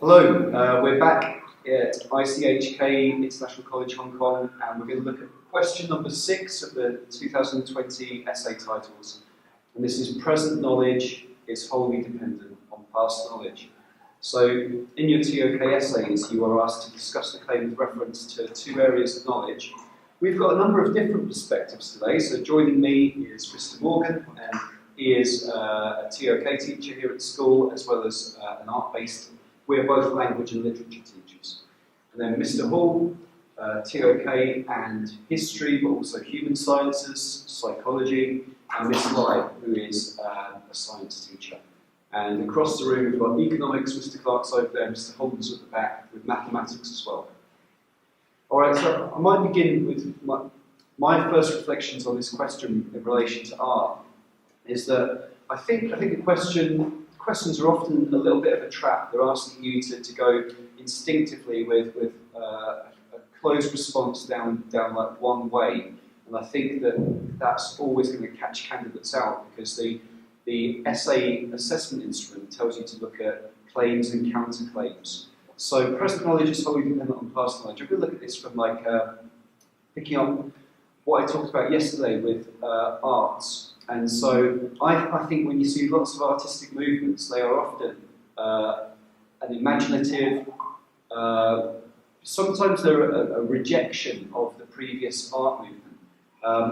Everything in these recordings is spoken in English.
Hello, we're back at ICHK, International College Hong Kong, and we're going to look at question number 6 of the 2020 essay titles. And this is present knowledge is wholly dependent on past knowledge. So in your TOK essays, you are asked to discuss the claim with reference to 2 areas of knowledge. We've got a number of different perspectives today, so joining me is Mr. Morgan, and he is a TOK teacher here at school, as well as an art-based. We're both language and literature teachers. And then Mr. Hall, TOK and history, but also human sciences, psychology, and Miss Lai, who is a science teacher. And across the room we've got economics, Mr. Clark's over there, Mr. Holden's at the back, with mathematics as well. Alright, so I might begin with my first reflections on this question in relation to art, is that I think the questions are often a little bit of a trap. They're asking you to go instinctively with a closed response down like one way, and I think that's always going to catch candidates out, because the essay assessment instrument tells you to look at claims and counterclaims. So present knowledge is wholly dependent on past knowledge. I'm going to look at this from picking up what I talked about yesterday with arts. And so I think when you see lots of artistic movements, they are often an imaginative, sometimes they're a rejection of the previous art movement.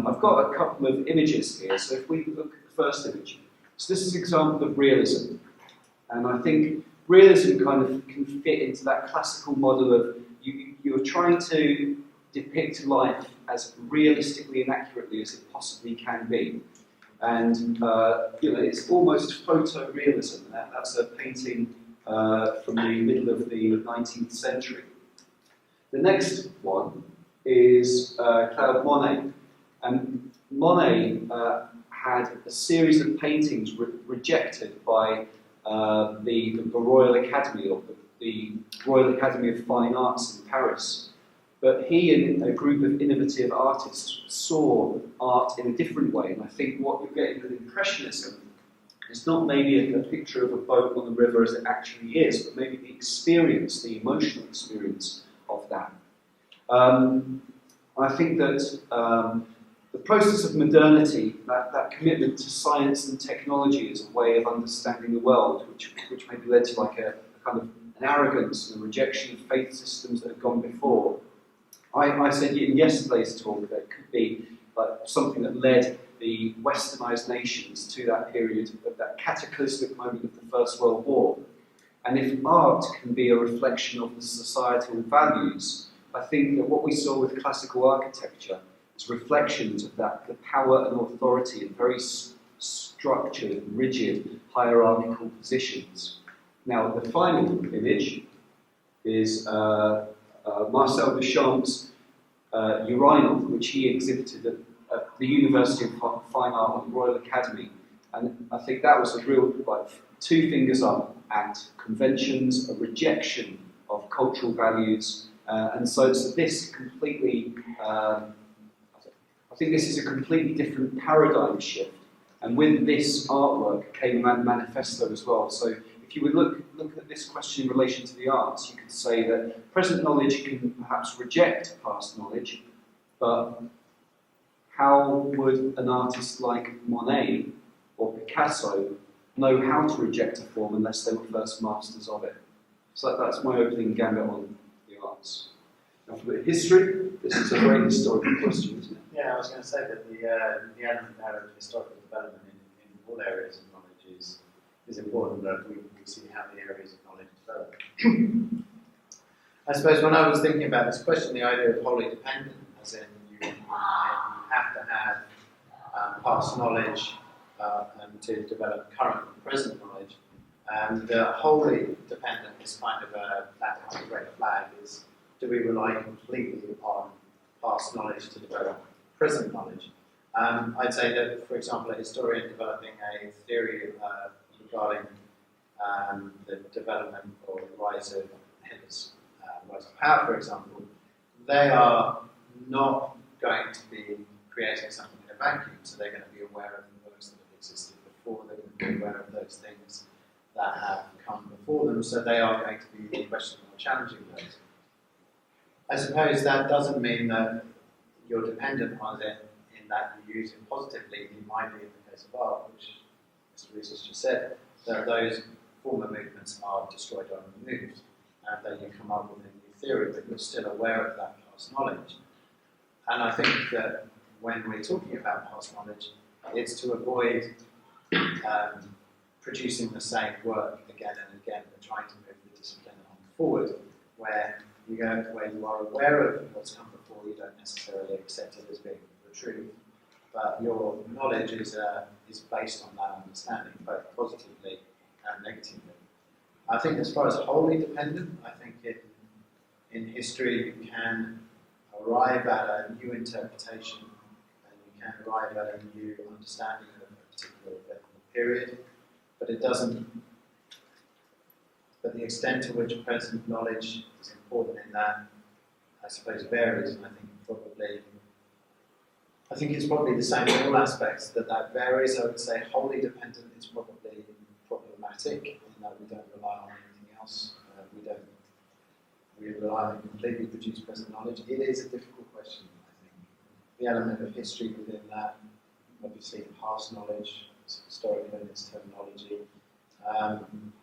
I've got a couple of images here, so if we look at the first image. So this is an example of realism, and I think realism kind of can fit into that classical model of you're trying to depict life as realistically and accurately as it possibly can be. And it's almost photorealism. That's a painting from the middle of the 19th century. The next one is Claude Monet. And Monet had a series of paintings rejected by the Royal Academy, or the Royal Academy of Fine Arts in Paris. But he and a group of innovative artists saw art in a different way, and I think what you're getting with Impressionism is not maybe a picture of a boat on the river as it actually is, but maybe the experience, the emotional experience of that. I think that the process of modernity, that commitment to science and technology as a way of understanding the world, which maybe led to like a kind of an arrogance and a rejection of faith systems that had gone before. I said in yesterday's talk that it could be like something that led the westernized nations to that period of that cataclysmic moment of the First World War. And if art can be a reflection of the societal values, I think that what we saw with classical architecture is reflections of that, the power and authority in very structured, rigid, hierarchical positions. Now, the final image is Marcel Duchamp's urinal, which he exhibited at the University of Fine Art at the Royal Academy. And I think that was a real, like, 2 fingers up at conventions, a rejection of cultural values. And so this completely, I think this is a completely different paradigm shift. And with this artwork came a manifesto as well. So if you would look at this question in relation to the arts, you could say that present knowledge can perhaps reject past knowledge, but how would an artist like Monet or Picasso know how to reject a form unless they were first masters of it? So that's my opening gambit on the arts. Now for the history, this is a very historical question, isn't it? Yeah, I was going to say that the element there of historical development in all areas of knowledge is important, that we see how the areas of knowledge develop. I suppose when I was thinking about this question, the idea of wholly dependent, as in you have to have past knowledge and to develop current and present knowledge, and wholly dependent is kind of that's a red flag. Is do we rely completely upon past knowledge to develop present knowledge? I'd say that, for example, a historian developing a theory regarding the development or the rise of Hitler's rise of power, for example, they are not going to be creating something in a vacuum, so they're going to be aware of those that have existed before, they're going to be aware of those things that have come before them, so they are going to be questioning or challenging those. I suppose that doesn't mean that you're dependent on it in that you use it positively. It might be in the case of art, which Mr. Rees has just said, that those former movements are destroyed or removed, and then you come up with a new theory, but you're still aware of that past knowledge. And I think that when we're talking about past knowledge, it's to avoid producing the same work again and again, but trying to move the discipline on forward, where you are aware of what's come before, you don't necessarily accept it as being the truth, but your knowledge is based on that understanding, both positively and negatively. I think as far as wholly dependent, I think in history you can arrive at a new interpretation and you can arrive at a new understanding of a particular event or period, but it doesn't. But the extent to which present knowledge is important in that, I suppose, varies, and I think it's probably the same in all aspects, that varies. I would say wholly dependent is probably problematic in that we don't rely on anything else. We rely on completely produced present knowledge. It is a difficult question, I think. The element of history within that, obviously past knowledge, historical in its terminology.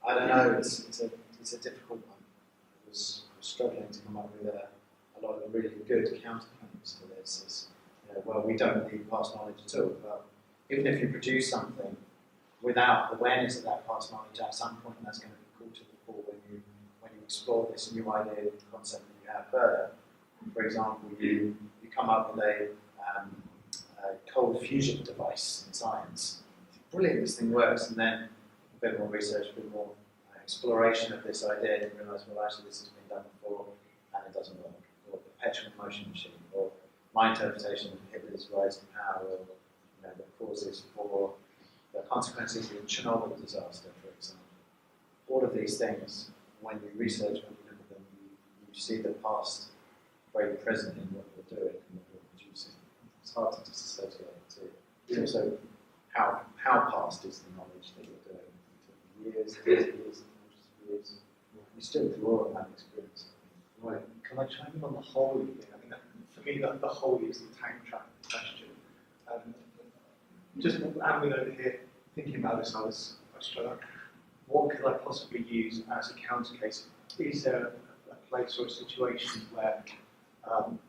I don't know, it's a difficult one. I was struggling to come up with a lot of really good counterpoints to this. Well, we don't need past knowledge at all. But even if you produce something without awareness of that past knowledge, at some point that's going to be called to the fore when you explore this new idea, concept that you have further. For example, you come up with a cold fusion device in science. Brilliant, this thing works, and then a bit more research, a bit more exploration of this idea, and you realise, well, actually, this has been done before, and it doesn't work. Or perpetual motion machine, or my interpretation of Hitler's rise to power, or the causes for the consequences of the Chernobyl disaster, for example. All of these things, when you research, when you look at them, you see the past very present in what you're doing and what you're producing. It's hard to disassociate the two. Also, how past is the knowledge that you're doing? Years, years. You still draw on that experience. Right. Can I chime in on the whole thing? I think that, for me, the whole is the tank trap question. Just having over here, thinking about this, I was trying to, what could I possibly use as a counter case? Is there a place or a situation where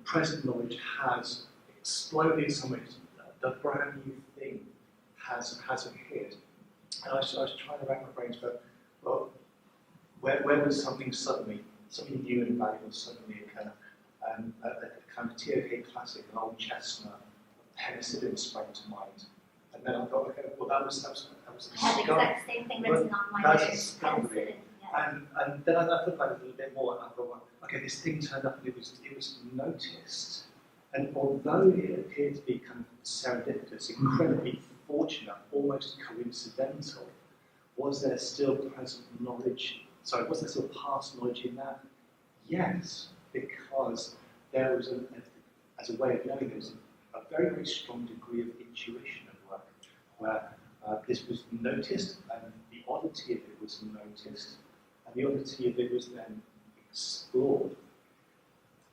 present knowledge has exploded somewhere, the brand new thing has appeared? And I was trying to rack my brains for, well, where was something new and valuable suddenly occur? A kind of TOK classic, an old chestnut, penicillin sprang to mind. And then I thought, okay, well, that was I had the exact same thing written on my notes. Penicillin. Yeah. And then I thought about it a little bit more, and I thought, well, okay, this thing turned up and it was noticed. And although it appeared to be kind of serendipitous, incredibly fortunate, almost coincidental, was there still present knowledge? Sorry, was there still past knowledge in that? Yes, because there was, as a way of knowing, there was a very, very strong degree of intuition at work, where this was noticed, and the oddity of it was noticed, and the oddity of it was then explored.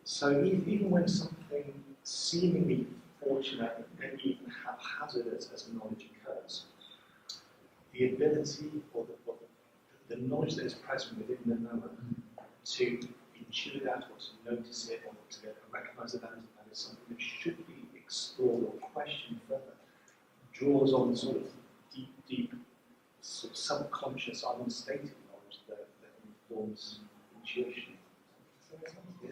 So even when something seemingly fortunate and even haphazardous as knowledge occurs, the ability or the knowledge that is present within the knower to intuit that or to notice it or to recognise that is something that should be explored or questioned further draws on sort of deep sort of subconscious, unstated knowledge that informs intuition. Yeah.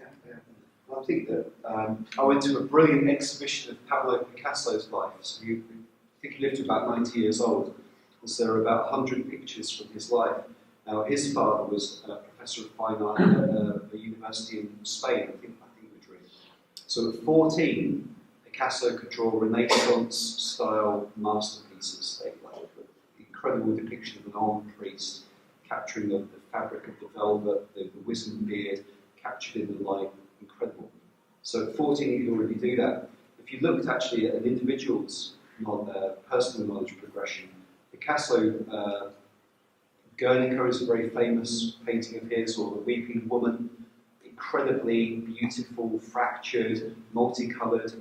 Well, I think that I went to a brilliant exhibition of Pablo Picasso's life. So I think he lived to about 90 years old. So there are about 100 pictures from his life. Now, his father was a professor of fine art at a university in Spain, I think Madrid. So at 14, Picasso could draw Renaissance-style masterpieces, like the incredible depiction of an armed priest capturing the fabric of the velvet, the wizened beard, captured in the light. Incredible. So at 14, you can already do that. If you looked actually at an individual's personal knowledge progression, Picasso Guernica is a very famous painting of his, or The Weeping Woman, incredibly beautiful, fractured, multicoloured,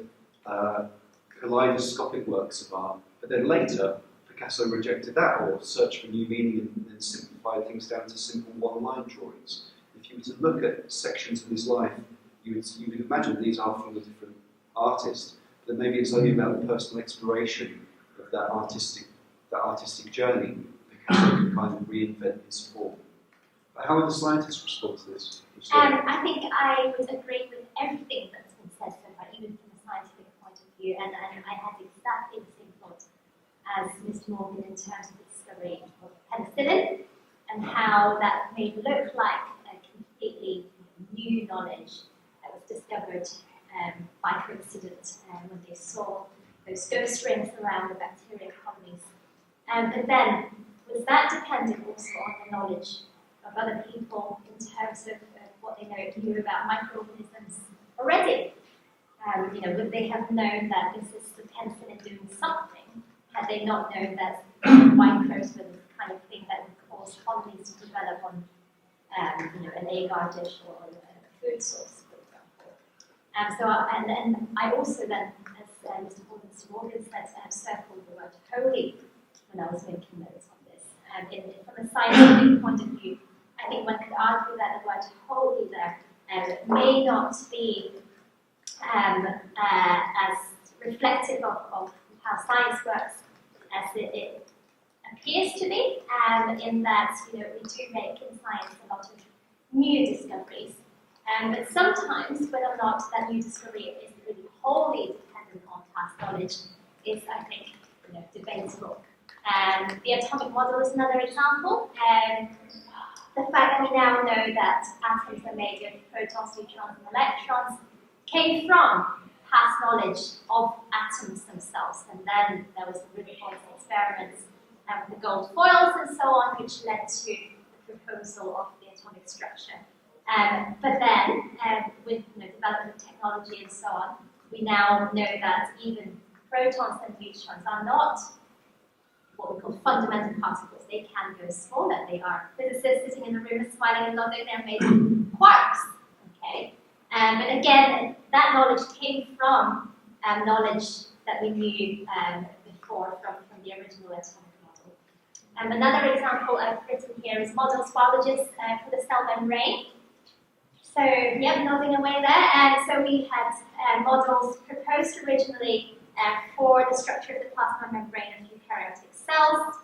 kaleidoscopic works of art. But then later, Picasso rejected that, or searched for new meaning and simplified things down to simple one-line drawings. If you were to look at sections of his life, you would imagine these are from a different artist. But maybe it's only about the personal exploration of that artistic journey. Picasso could kind of reinvent his form. But how would the scientists respond to this? I think I would agree with everything that's been said so far, even from a scientific point of view, and I had exactly the same thought as Mr. Morgan in terms of the discovery of penicillin and how that may look like a completely new knowledge that was discovered by coincidence when they saw those ghost rings around the bacterial colonies. But then, was that dependent also on the knowledge of other people in terms of what they knew about microorganisms already? Would they have known that this is the penicillin doing something, had they not known that microbes were the kind of thing that would cause colonies to develop on an agar dish or a food source, for example? And I also then, as Mr. Morgan said, circled the word holy when I was making notes on this. From a scientific point of view, I think one could argue that the word holy there may not be as reflective of how science works as it appears to be, in that we do make in science a lot of new discoveries, but sometimes whether or not that new discovery is really wholly dependent on past knowledge is, I think, debatable. The atomic model is another example. The fact that we now know that atoms are made of protons, neutrons, and electrons came from past knowledge of atoms themselves, and then there was the Rutherford experiments with the gold foils and so on, which led to the proposal of the atomic structure. But then, with development of technology and so on, we now know that even protons and neutrons are not what we call fundamental particles. They can go smaller. They are physicists sitting in the room smiling and nodding. They're made of quarks. Okay, but again, that knowledge came from knowledge that we knew before from the original atomic model. Another example I've written here is models biologists for the cell membrane. So, yeah, nodding away there. And so we had models proposed originally for the structure of the plasma membrane of eukaryotic cells,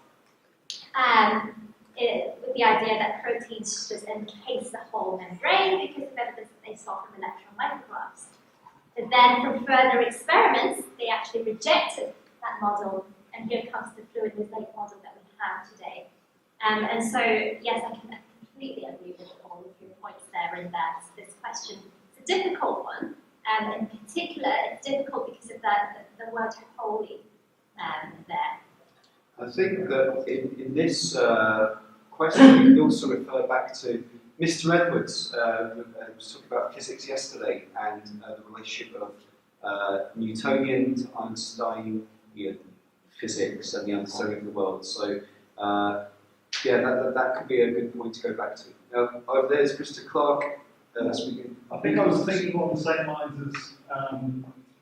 with the idea that proteins should encase the whole membrane because of evidence that they saw from electron micrographs. But then from further experiments, they actually rejected that model, and here comes the fluid mosaic model that we have today. And so, yes, I can completely agree with all of your points there in that this question is a difficult one. In particular, it's difficult because of the word holy there. I think that in this question, we can also refer back to Mr. Edwards, who was talking about physics yesterday and the relationship of Newtonian to Einsteinian physics and the understanding of the world. So, yeah, that could be a good point to go back to. Now, over there is Mr. Clark speaking. I think I was thinking along the same lines as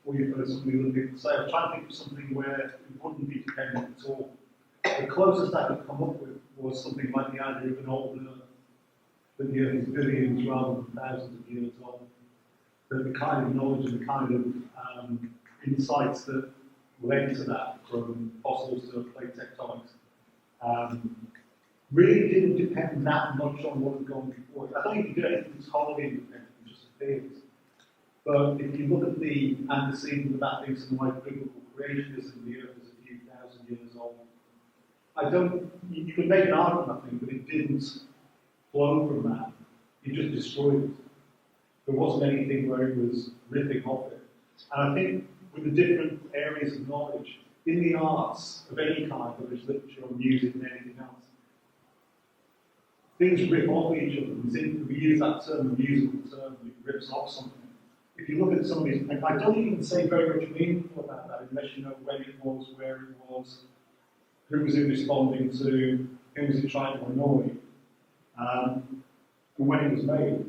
what you've heard some of the other people say. I was trying to think of something where it wouldn't be dependent at all. The closest I could come up with was something like the idea of an old Earth, that the Earth is billions rather than thousands of years old. That the kind of knowledge and the kind of insights that led to that, from fossils to plate tectonics, really didn't depend that much on what had gone before. I don't think you can do anything that's wholly independent, it just appears. But if you look at the antecedent of that being something like biblical creationism, the Earth is a few thousand years old. You could make an argument, I think, but it didn't flow from that. It just destroyed it. There wasn't anything where it was ripping off it. And I think with the different areas of knowledge, in the arts of any kind, whether it's literature or music and anything else, things rip off each other. We use that term, a musical term, it rips off something. If you look at some of these, I don't even say very much meaningful about that unless you know when it was, where it was, who was it responding to, who was it trying to annoy, and when it was made.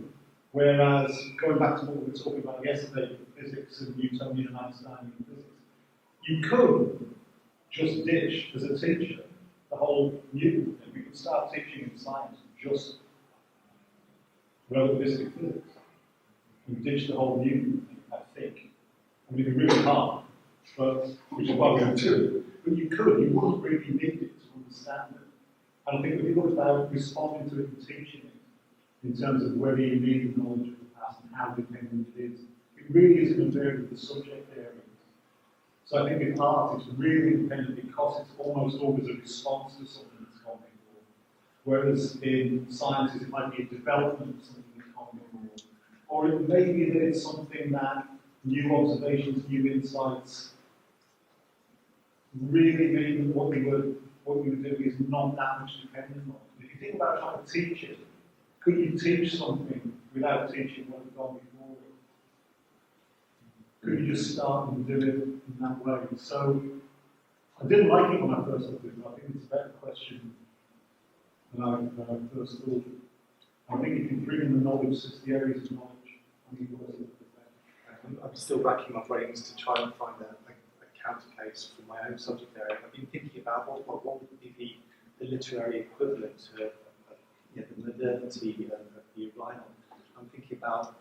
Whereas, going back to what we were talking about yesterday, physics and Newtonian understanding of physics, you could just ditch, as a teacher, the whole Newton thing. We could start teaching in science just relativistic physics. We ditch the whole Newton thing, I think. I mean, it'd be really hard, but, which is why we don't do it. But you could, you wouldn't really need it to understand it. And I think if you look about responding to it and teaching it, in terms of whether you need the knowledge of the past and how dependent it is, it really isn't a variable of the subject area. So I think in art it's really independent because it's almost always a response to something that's gone before. Whereas in sciences it might be a development of something that's gone before. Or it may be that it's something that new observations, new insights really mean what we were doing is not that much dependent on. If you think about trying to teach it, could you teach something without teaching what had gone before it? Could you just start and do it in that way? So I didn't like it when I first looked at it, but I think it's a better question than I first thought. I think if you bring in the knowledge, it's the areas of knowledge, I think it was a little bit better. I'm still racking my brains to try and find a counter case for my own subject area. I've been thinking about what would be the literary equivalent to the modernity of the Orion. I'm thinking about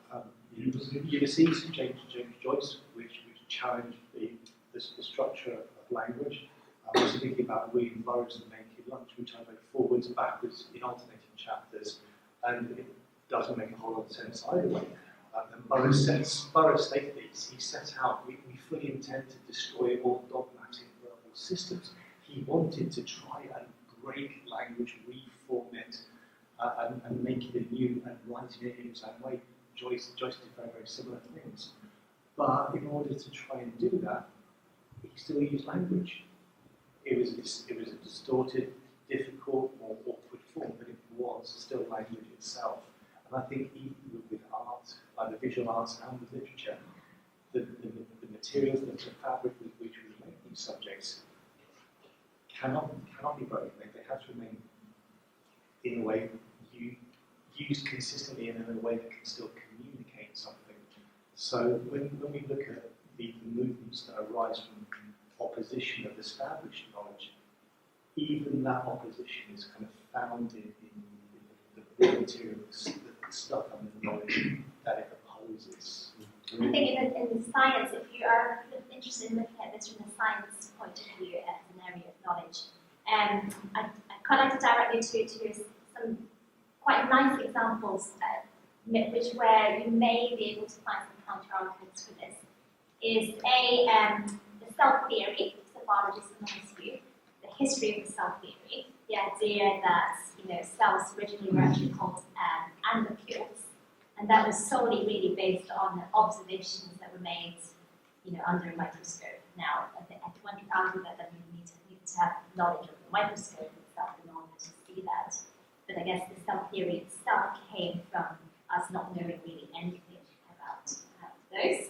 Ulysses, James Joyce, which challenged the structure of language. I'm also thinking about William Burroughs' The Naked Lunch, which I read forwards and backwards in alternating chapters, and it doesn't make a whole lot of sense either way. And Burroughs stated this. He set out, we fully intend to destroy all dogmatic verbal systems. He wanted to try and break language, reform it, and make it anew and write it in his own way. Joyce did very, very similar things. But in order to try and do that, he still used language. It was a distorted, difficult, more awkward form, but it was still language itself. And I think even with art, like the visual arts and the literature, the materials, the fabric with which we make these subjects cannot be broken. They have to remain in a way used consistently and in a way that can still communicate something. So when we look at the movements that arise from opposition of established knowledge, even that opposition is kind of founded in the raw material, the stuff and the knowledge that it opposes. I think in science, if you are interested in looking at this from the science point of view as an area of knowledge, I connected directly to some quite nice examples where you may be able to find some counter-arguments for this. Is the cell theory, the biologist's honest view, the history of the cell theory, the idea that cells originally were actually called animalcules, and that was solely really based on observations that were made under a microscope. Now, I think one could argue that you need to have knowledge of the microscope itself in order to see that. But I guess the cell theory itself came from us not knowing really anything about those.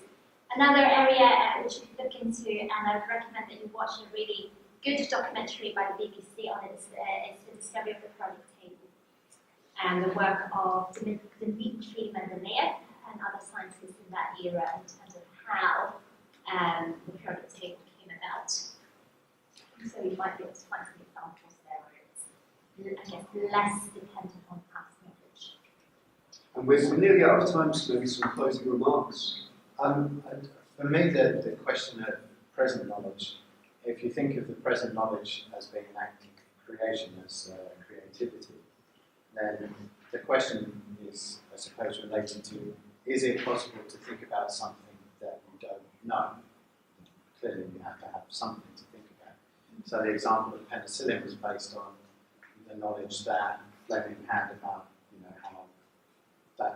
Another area which you could look into, and I would recommend that you watch a really good documentary by the BBC on it, is the discovery of the periodic table, and the work of Dimitri Mendeleev and other scientists in that era in terms of how the periodic table came about. So you might be able to find some examples there where it's, I guess, less dependent on past knowledge. And we're nearly out of time, so maybe some closing remarks. For me, the question of present knowledge, if you think of the present knowledge as being an act of creation, as creativity, then the question is, I suppose, related to, is it possible to think about something that you don't know? Clearly, you have to have something to think about. So the example of penicillin was based on the knowledge that Fleming had about, how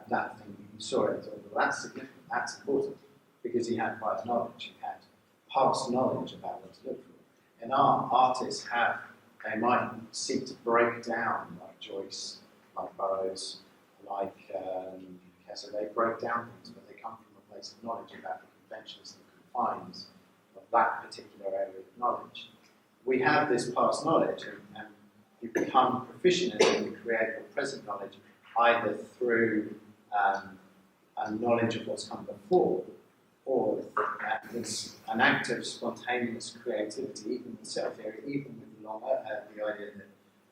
that thing, you saw it, well, that's significant, that's important, because he had prior knowledge, he had past knowledge about what to look for. And artists they might seek to break down, like Joyce, like Burroughs, like Kessler, they break down things, but they come from a place of knowledge about the conventions and the confines of that particular area of knowledge. We have this past knowledge, and you become proficient in it, you create your present knowledge either through a knowledge of what's come before, or there's an act of spontaneous creativity, even with cell theory, even with the idea that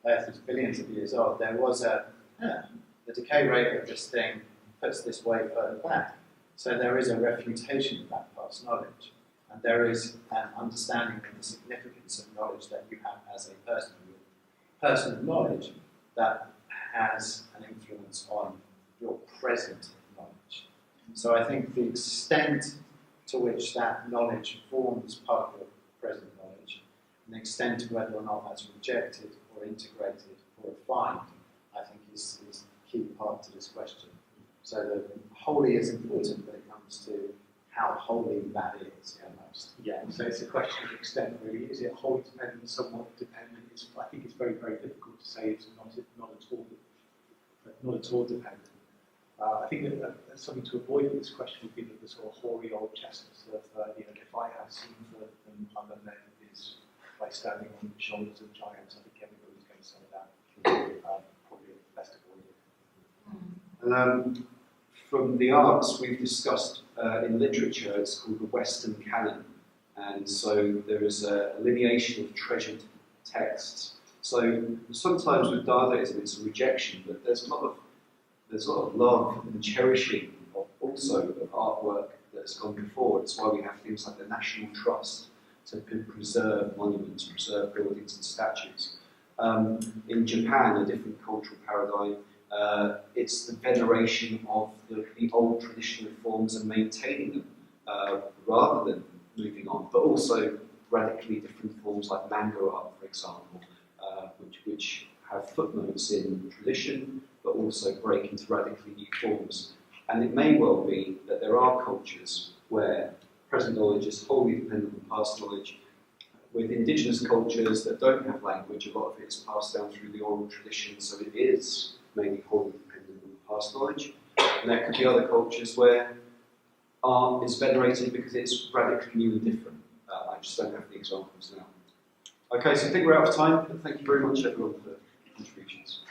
Earth is billions of years old. There was the decay rate of this thing puts this way further back. So there is a refutation of that past knowledge, and there is an understanding of the significance of knowledge that you have as a person of knowledge that has an influence on your present knowledge. So I think the extent to which that knowledge forms part of your present knowledge, and the extent to whether or not that's rejected or integrated or refined, I think is the key part to this question. So the holy is important when it comes to how holy that is almost. Yeah, so it's a question of extent really. Is it wholly dependent, somewhat dependent? I think it's very, very difficult to say it's not at all dependent. I think that something to avoid with this question would be the sort of hoary old chestnuts of, if I have seen the mother then is by standing on the shoulders of giants. I think everybody's going to say that. Probably best avoided. From the arts, we've discussed in literature, it's called the Western canon. And so there is a lineation of treasured texts. So sometimes with Dadaism, it's a rejection, but there's a lot of love and cherishing also of artwork that has gone before. It's why we have things like the National Trust to preserve monuments, preserve buildings and statues. In Japan, a different cultural paradigm, it's the veneration of the old traditional forms and maintaining them rather than moving on, but also radically different forms like manga art, for example, which have footnotes in tradition, but also break into radically new forms. And it may well be that there are cultures where present knowledge is wholly dependent on past knowledge. With indigenous cultures that don't have language, a lot of it is passed down through the oral tradition, so it is mainly wholly dependent on past knowledge. And there could be other cultures where art is venerated because it's radically new and different. I just don't have the examples now. Okay, so I think we're out of time. Thank you very much, everyone, for the contributions.